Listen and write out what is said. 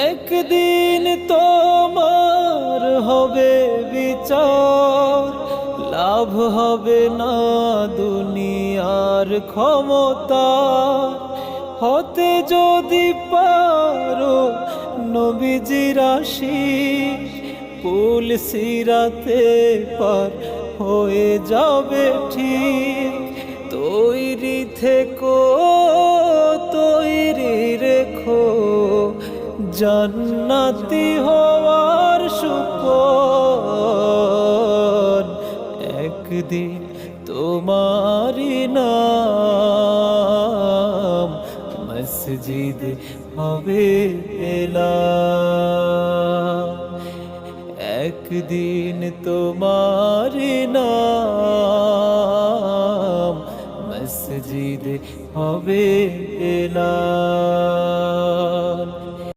একদিন তোমার হবে বিচার, লাভ হবে না দুনিয়ার ক্ষমতা। হতে যদি পারো নবীজির আশিক, কুল সিরাতে পার হয়ে যাবে ঠিক। তৈরি থেকো, তৈরি রেখো জান্নাতি হওয়ার সুপন। একদিন তোমারি নাম মসজিদ হবে এলাম। একদিন তোমারি নাম মসজিদ হবে এলাম।